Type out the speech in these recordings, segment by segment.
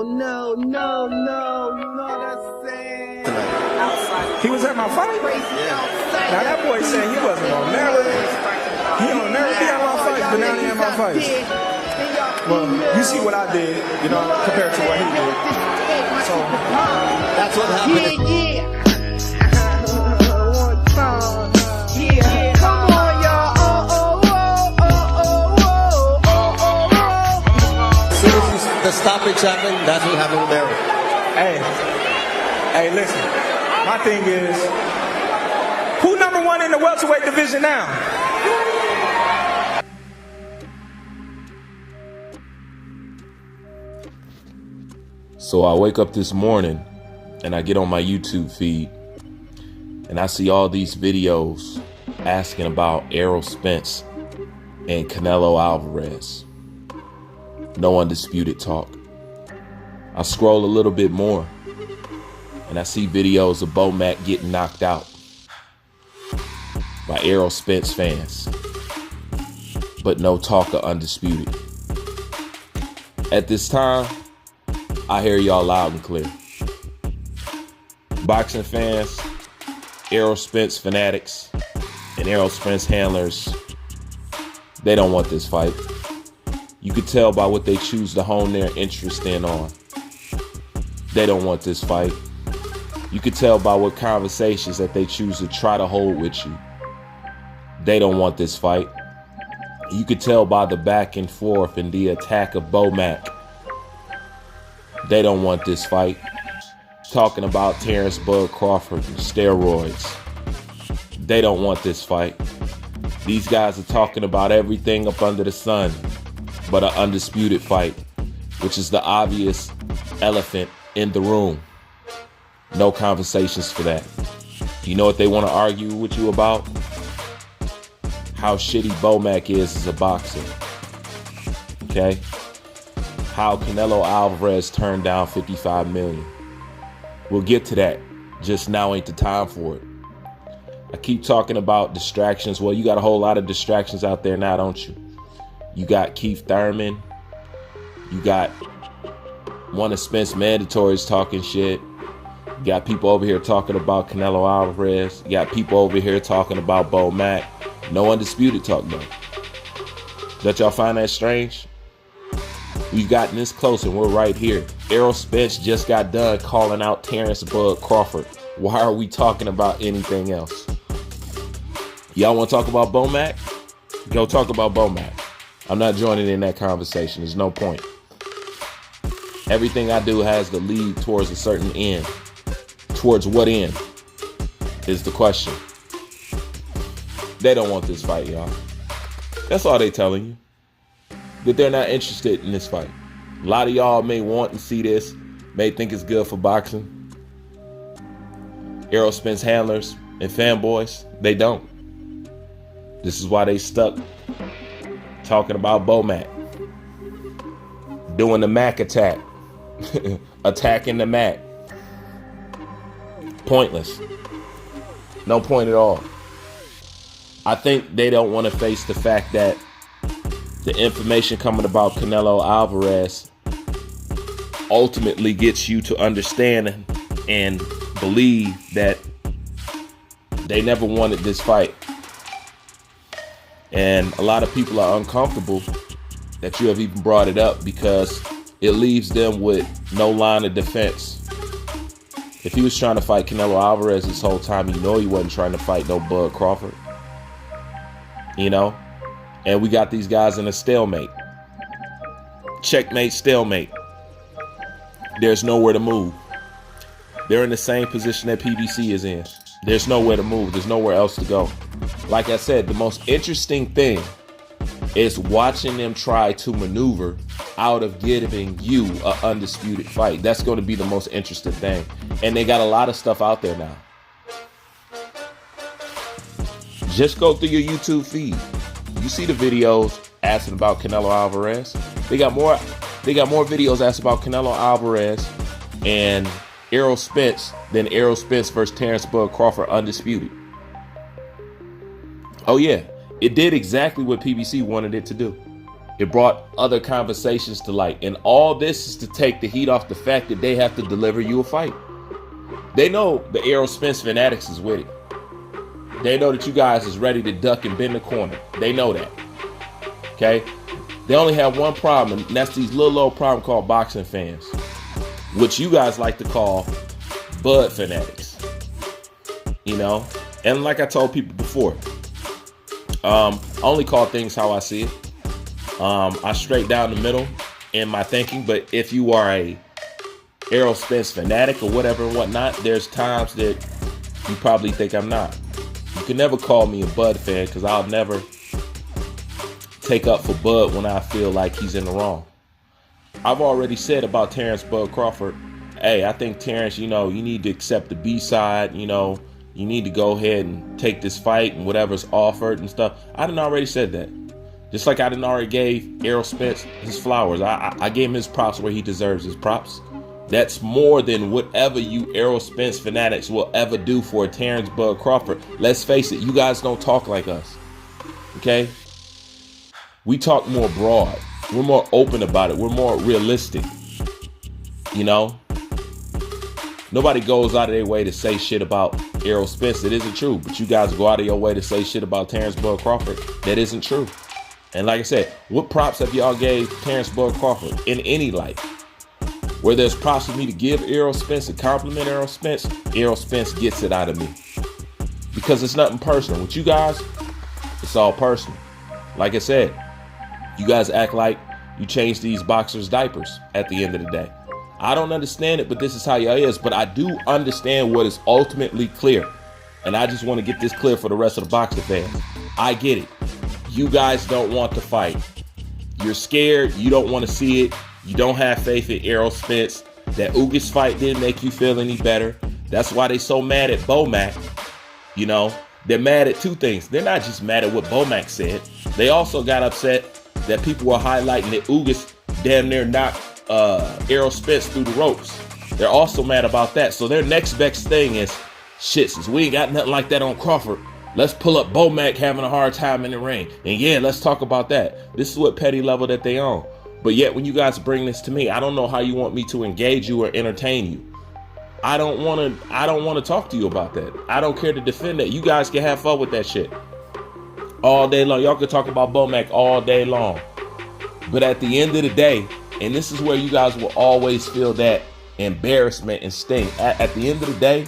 no, you know what I'm saying? He was at my fight? Yeah. Now that boy said he wasn't gonna never be at my fights, but now he at my fights. Well, you see what I did, you know, compared to what he did. So that's what happened. Yeah. Come on, y'all. As soon as the stoppage happened, that's what happened with Eroll. Hey, listen. My thing is, who number one in the welterweight division now? So I wake up this morning and I get on my YouTube feed and I see all these videos asking about Eroll Spence and Canelo Alvarez. No undisputed talk. I scroll a little bit more and I see videos of Bo Mack getting knocked out by Eroll Spence fans, but no talk of undisputed. At this time, I hear y'all loud and clear. Boxing fans, Eroll Spence fanatics, and Eroll Spence handlers, they don't want this fight. You could tell by what they choose to hone their interest in on. They don't want this fight. You could tell by what conversations that they choose to try to hold with you. They don't want this fight. You could tell by the back and forth and the attack of Bo Mack. They don't want this fight. Talking about Terrence Bud Crawford and steroids. They don't want this fight. These guys are talking about everything up under the sun but an undisputed fight, which is the obvious elephant in the room. No conversations for that. You know what they want to argue with you about? How shitty Bo Mack is as a boxer. Okay? How Canelo Alvarez turned down $55 million. We'll get to that. Just now ain't the time for it. I keep talking about distractions. Well, you got a whole lot of distractions out there now, don't you? You got Keith Thurman. You got one of Spence mandatories talking shit. You got people over here talking about Canelo Alvarez. You got people over here talking about Bo Mack. No undisputed talk, though. Don't y'all find that strange? We've gotten this close and we're right here. Eroll Spence just got done calling out Terrence Bud Crawford. Why are we talking about anything else? Y'all want to talk about Bo Mack? Go talk about Bo Mack. I'm not joining in that conversation. There's no point. Everything I do has to lead towards a certain end. Towards what end is the question. They don't want this fight, y'all. That's all they telling you. That they're not interested in this fight. A lot of y'all may want to see this, may think it's good for boxing. Eroll Spence handlers and fanboys, they don't. This is why they stuck talking about Bo Mack. Doing the Mack attack. Attacking the Mack. Pointless. No point at all. I think they don't want to face the fact that the information coming about Canelo Alvarez ultimately gets you to understand and believe that they never wanted this fight. And a lot of people are uncomfortable that you have even brought it up because it leaves them with no line of defense. If he was trying to fight Canelo Alvarez this whole time, you know he wasn't trying to fight no Bud Crawford. You know? And we got these guys in a stalemate. Checkmate, stalemate. There's nowhere to move. They're in the same position that PBC is in. There's nowhere to move. There's nowhere else to go. Like I said, the most interesting thing is watching them try to maneuver out of giving you an undisputed fight. That's going to be the most interesting thing. And they got a lot of stuff out there now. Just go through your YouTube feed. You see the videos asking about Canelo Alvarez. They got more videos asking about Canelo Alvarez and Eroll Spence than Eroll Spence versus Terrence Bud Crawford undisputed. Oh yeah, it did exactly what PBC wanted it to do. It brought other conversations to light. And all this is to take the heat off the fact that they have to deliver you a fight. They know the Errol Spence fanatics is with it. They know that you guys is ready to duck and bend the corner. They know that. Okay? They only have one problem, and that's these little old problem called boxing fans, which you guys like to call Bud fanatics. You know? And like I told people before, I only call things how I see it. I straight down the middle in my thinking, but if you are a Errol Spence fanatic or whatever and whatnot, there's times that you probably think I'm not. You can never call me a Bud fan because I'll never take up for Bud when I feel like he's in the wrong. I've already said about Terrence Bud Crawford, hey, I think Terrence, you need to accept the B side, you need to go ahead and take this fight and whatever's offered and stuff. I done already said that. Just like I done already gave Errol Spence his flowers. I gave him his props where he deserves his props. That's more than whatever you Errol Spence fanatics will ever do for Terrence Bud Crawford. Let's face it, you guys don't talk like us. Okay? We talk more broad. We're more open about it. We're more realistic. Nobody goes out of their way to say shit about Errol Spence. It isn't true. But you guys go out of your way to say shit about Terrence Bud Crawford. That isn't true. And like I said, what props have y'all gave Terrence Bud Crawford in any light? Where there's props for me to give Errol Spence and compliment Errol Spence gets it out of me. Because it's nothing personal. With you guys, it's all personal. Like I said, you guys act like you changed these boxers' diapers at the end of the day. I don't understand it, but this is how y'all is. But I do understand what is ultimately clear. And I just want to get this clear for the rest of the boxing fans. I get it. You guys don't want to fight. You're scared. You don't want to see it. You don't have faith in Errol Spence. That Ugas fight didn't make you feel any better. That's why they so mad at Bomac. They're mad at two things. They're not just mad at what Bomac said. They also got upset that people were highlighting that Ugas damn near knocked Errol Spence through the ropes. They're also mad about that. So their next best thing is, shit, since we ain't got nothing like that on Crawford, let's pull up Bomac having a hard time in the ring. And yeah, let's talk about that. This is what petty level that they on. But yet when you guys bring this to me, I don't know how you want me to engage you or entertain you. I don't want to talk to you about that. I don't care to defend that. You guys can have fun with that shit all day long. Y'all can talk about Bomac all day long. But at the end of the day, and this is where you guys will always feel that embarrassment and sting. At the end of the day,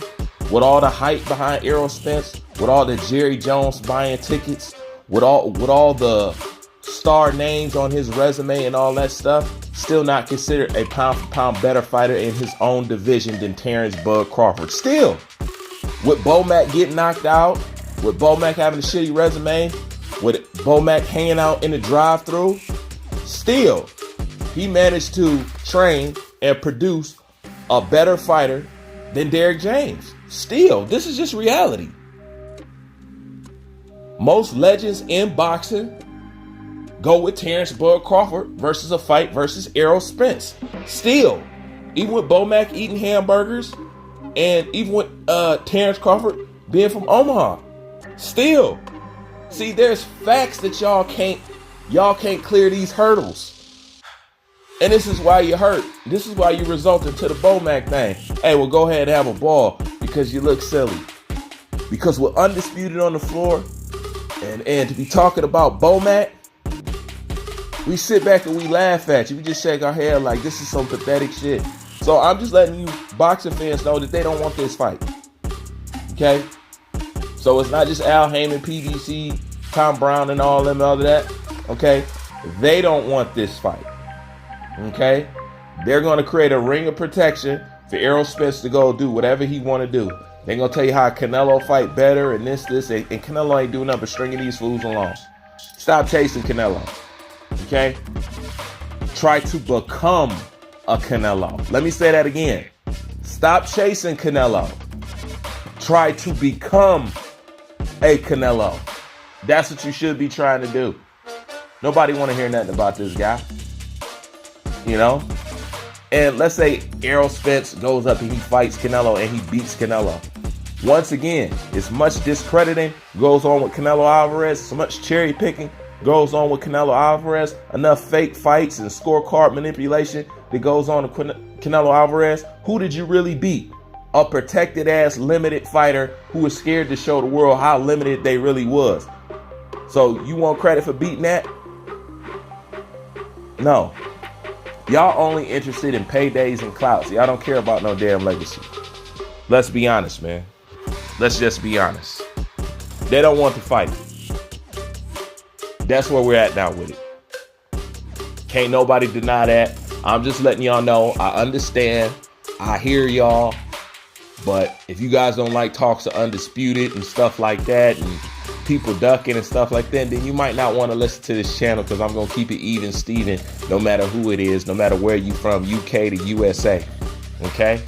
with all the hype behind Errol Spence, with all the Jerry Jones buying tickets, with all the star names on his resume and all that stuff, still not considered a pound for pound better fighter in his own division than Terrence Bud Crawford. Still, with Bomac getting knocked out, with Bomac having a shitty resume, with Bomac hanging out in the drive-thru, still, he managed to train and produce a better fighter than Derrick James. Still, this is just reality. Most legends in boxing go with Terrence Bud Crawford versus a fight versus Errol Spence. Still, even with Bomac eating hamburgers, and even with Terrence Crawford being from Omaha, still, see, there's facts that y'all can't clear these hurdles. And this is why you hurt. This is why you result into the Bomac thing. Hey, well, go ahead and have a ball because you look silly. Because we're undisputed on the floor, and to be talking about Bomac, we sit back and we laugh at you. We just shake our head like this is some pathetic shit. So I'm just letting you boxing fans know that they don't want this fight. Okay? So it's not just Al Heyman, PBC, Tom Brown, and all them other that. Okay? They don't want this fight. Okay? They're going to create a ring of protection for Errol Spence to go do whatever he want to do. They're going to tell you how Canelo fight better and this, and Canelo ain't doing nothing but stringing these fools along. Stop chasing Canelo. Okay? Try to become a Canelo. Let me say that again. Stop chasing Canelo. Try to become a Canelo. That's what you should be trying to do. Nobody want to hear nothing about this guy. And let's say Errol Spence goes up and he fights Canelo and he beats Canelo. Once again, as much discrediting goes on with Canelo Alvarez, so much cherry picking goes on with Canelo Alvarez, enough fake fights and scorecard manipulation that goes on to Canelo Alvarez, who did you really beat? A protected ass limited fighter who was scared to show the world how limited they really was. So you want credit for beating that? No. Y'all only interested in paydays and clouts. Y'all don't care about no damn legacy. Let's be honest, man. Let's just be honest. They don't want to fight. That's where we're at now with it. Can't nobody deny that. I'm just letting y'all know. I understand. I hear y'all. But if you guys don't like talks of Undisputed and stuff like that and people ducking and stuff like that, then you might not want to listen to this channel, because I'm going to keep it even Steven no matter who it is, no matter where you from, UK to USA. Okay?